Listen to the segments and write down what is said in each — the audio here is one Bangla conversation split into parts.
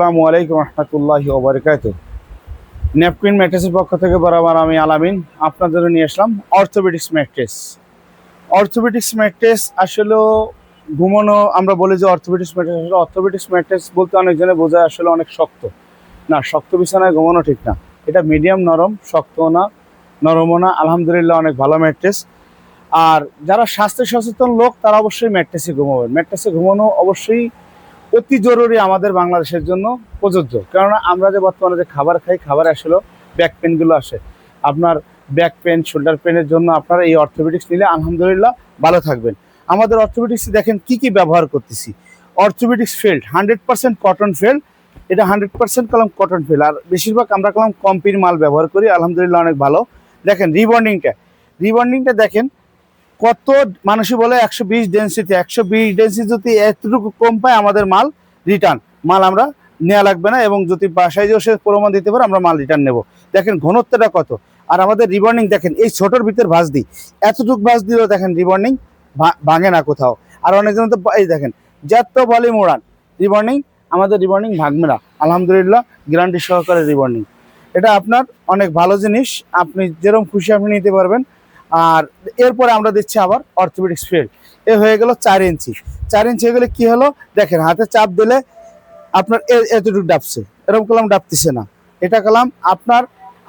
আসসালামু আলাইকুম রহমতুল্লাহি ওয়া বারাকাতুহু। ন্যাপকিন ম্যাট্রেসের পক্ষ থেকে বরাবর আমি আলামিন আপনাদের জন্য নিয়ে আসলাম অর্থোপেডিক্স ম্যাট্রেস। অর্থোপেডিক্স ম্যাট্রেস আসলে ঘুমানো, আমরা বলি যে অর্থোপেডিক্স ম্যাট্রেস, আসলে অর্থোপেডিক্স ম্যাট্রেস বলতে অনেকজনে বোঝায় আসলে অনেক শক্ত। না, শক্ত বিছানায় ঘুমানো ঠিক না। এটা মিডিয়াম নরম, শক্তও না, নরমও না। আলহামদুলিল্লাহ অনেক ভালো ম্যাট্রেস। আর যারা স্বাস্থ্য সচেতন লোক তারা অবশ্যই ম্যাট্রেসে ঘুমাবেন। ম্যাট্রেসে ঘুমানো অবশ্যই অতি জরুরি আমাদের বাংলাদেশের জন্য প্রযোজ্য। কেননা আমরা যে বর্তমানে যে খাবার খাই, খাবারে আসলে ব্যাক পেনগুলো আসে। আপনার ব্যাক পেন, শোল্ডার পেনের জন্য আপনারা এই অর্থোপেডিক্স নিলে আলহামদুলিল্লাহ ভালো থাকবেন। আমাদের অর্থোপেডিক্সে দেখেন কি কি ব্যবহার করতেছি। অর্থোপেডিক্স ফেল্ড 100% কটন ফেল্ড, এটা 100% কলম কটন ফেল্ড। আর বেশিরভাগ আমরা কলম কোম্পানির মাল ব্যবহার করি, আলহামদুলিল্লাহ অনেক ভালো। দেখেন রিবন্ডিংটা দেখেন কত মানুষই বলে 120 ডেন্সিটি, 120 ডেন্সিটি যদি এতটুকু কম পায় আমাদের মাল রিটার্ন, মাল আমরা নেওয়া লাগবে না। এবং যদি বাসায় যে সে প্রমাণ দিতে পারে আমরা মাল রিটার্ন নেব। দেখেন ঘনত্বটা কত। আর আমাদের রিবন্ডিং দেখেন এই ছোটোর ভিতর ভাঁজ দিই, এতটুকু ভাঁজ দিলেও দেখেন রিবন্ডিং ভাঙে না কোথাও। আর অনেকজন তো এই দেখেন যত ভলিউম উড়ান রিবন্ডিং, আমাদের রিবন্ডিং ভাঙবে না আলহামদুলিল্লাহ, গ্যারান্টি সহকারে রিবন্ডিং। এটা আপনার অনেক ভালো জিনিস, আপনি যেরকম খুশি আপনি নিতে পারবেন। আর এরপরে আমরা দিচ্ছি আবার অর্থোপেডিক্স ফিল্ড। এ হয়ে গেল 4 ইঞ্চি। 4 ইঞ্চি হয়ে গেলে কী হলো দেখেন, হাতে চাপ দিলে আপনার এতটুকু ডাবছে, এরকম কলাম ডাবতেছে না। এটা কলাম আপনার,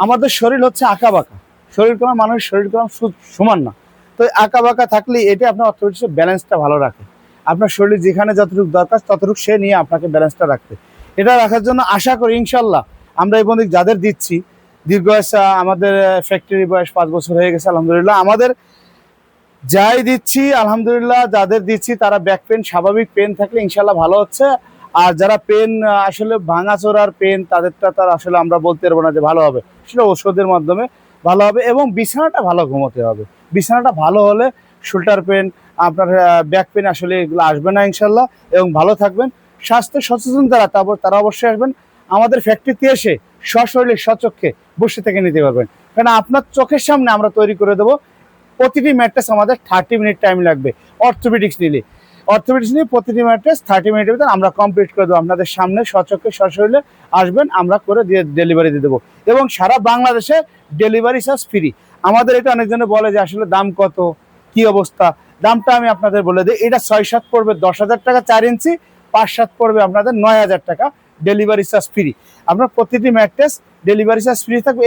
আমাদের শরীর হচ্ছে আঁকা বাঁকা শরীর, কলাম মানুষের শরীর কলাম সমান না। তো আঁকা বাঁকা থাকলে এটি আপনার অর্থোপেডিক্সের ব্যালেন্সটা ভালো রাখে। আপনার শরীর যেখানে যতটুকু দরকার ততটুকু সে নিয়ে আপনাকে ব্যালেন্সটা রাখতে। এটা রাখার জন্য আশা করি ইনশাল্লাহ আমরা এই বন্ধু যাদের দিচ্ছি দীর্ঘ আমাদের ফ্যাক্টরি বয়স 5 বছর হয়ে গেছে আলহামদুলিল্লাহ, আমাদের যাই দিচ্ছি আলহামদুলিল্লাহ যাদের দিচ্ছি তারা ব্যাক পেন, স্বাভাবিক পেন থাকলে ইনশাল্লাহ ভালো হচ্ছে। আর যারা পেন আসলে ভাঙাচোরার পেন তাদেরটা তার আসলে আমরা বলতে পারবো না যে ভালো হবে, সেটা ওষুধের মাধ্যমে ভালো হবে। এবং বিছানাটা ভালো ঘুমোতে হবে। বিছানাটা ভালো হলে শোল্ডার পেন, আপনার ব্যাক পেন আসলে এগুলো আসবে না ইনশাল্লাহ। এবং ভালো থাকবেন। স্বাস্থ্য সচেতন তারা অবশ্যই আসবেন আমাদের ফ্যাক্টরিতে এসে সশরীরে স্বচক্ষে বসে থেকে নিতে পারবেন। কারণ আপনার চোখের সামনে আমরা তৈরি করে দেবো। প্রতিটি ম্যাট্রেস আমাদের 30 মিনিট টাইম লাগবে। অর্থোপেডিক্স নিয়ে প্রতিটি ম্যাট্রেস 30 মিনিটের ভিতরে আমরা কমপ্লিট করে দেবো। আপনাদের সামনে সচক্ষে সশরীরে আসবেন, আমরা করে দিয়ে ডেলিভারি দিয়ে দেবো। এবং সারা বাংলাদেশে ডেলিভারি চার্জ ফ্রি। আমাদের এটা অনেকজনে বলে যে আসলে দাম কত, কি অবস্থা। দামটা আমি আপনাদের বলে দিই, এটা 6-7 পড়বে 10,000 টাকা 4 ইঞ্চি, 5-7 পড়বে আপনাদের 9,000 টাকা, ডেলিভারি চার্জ ফ্রি। আপনার প্রতিটি ম্যাট্রেস ডেলিভারি চার্জ ফ্রি থাকবে।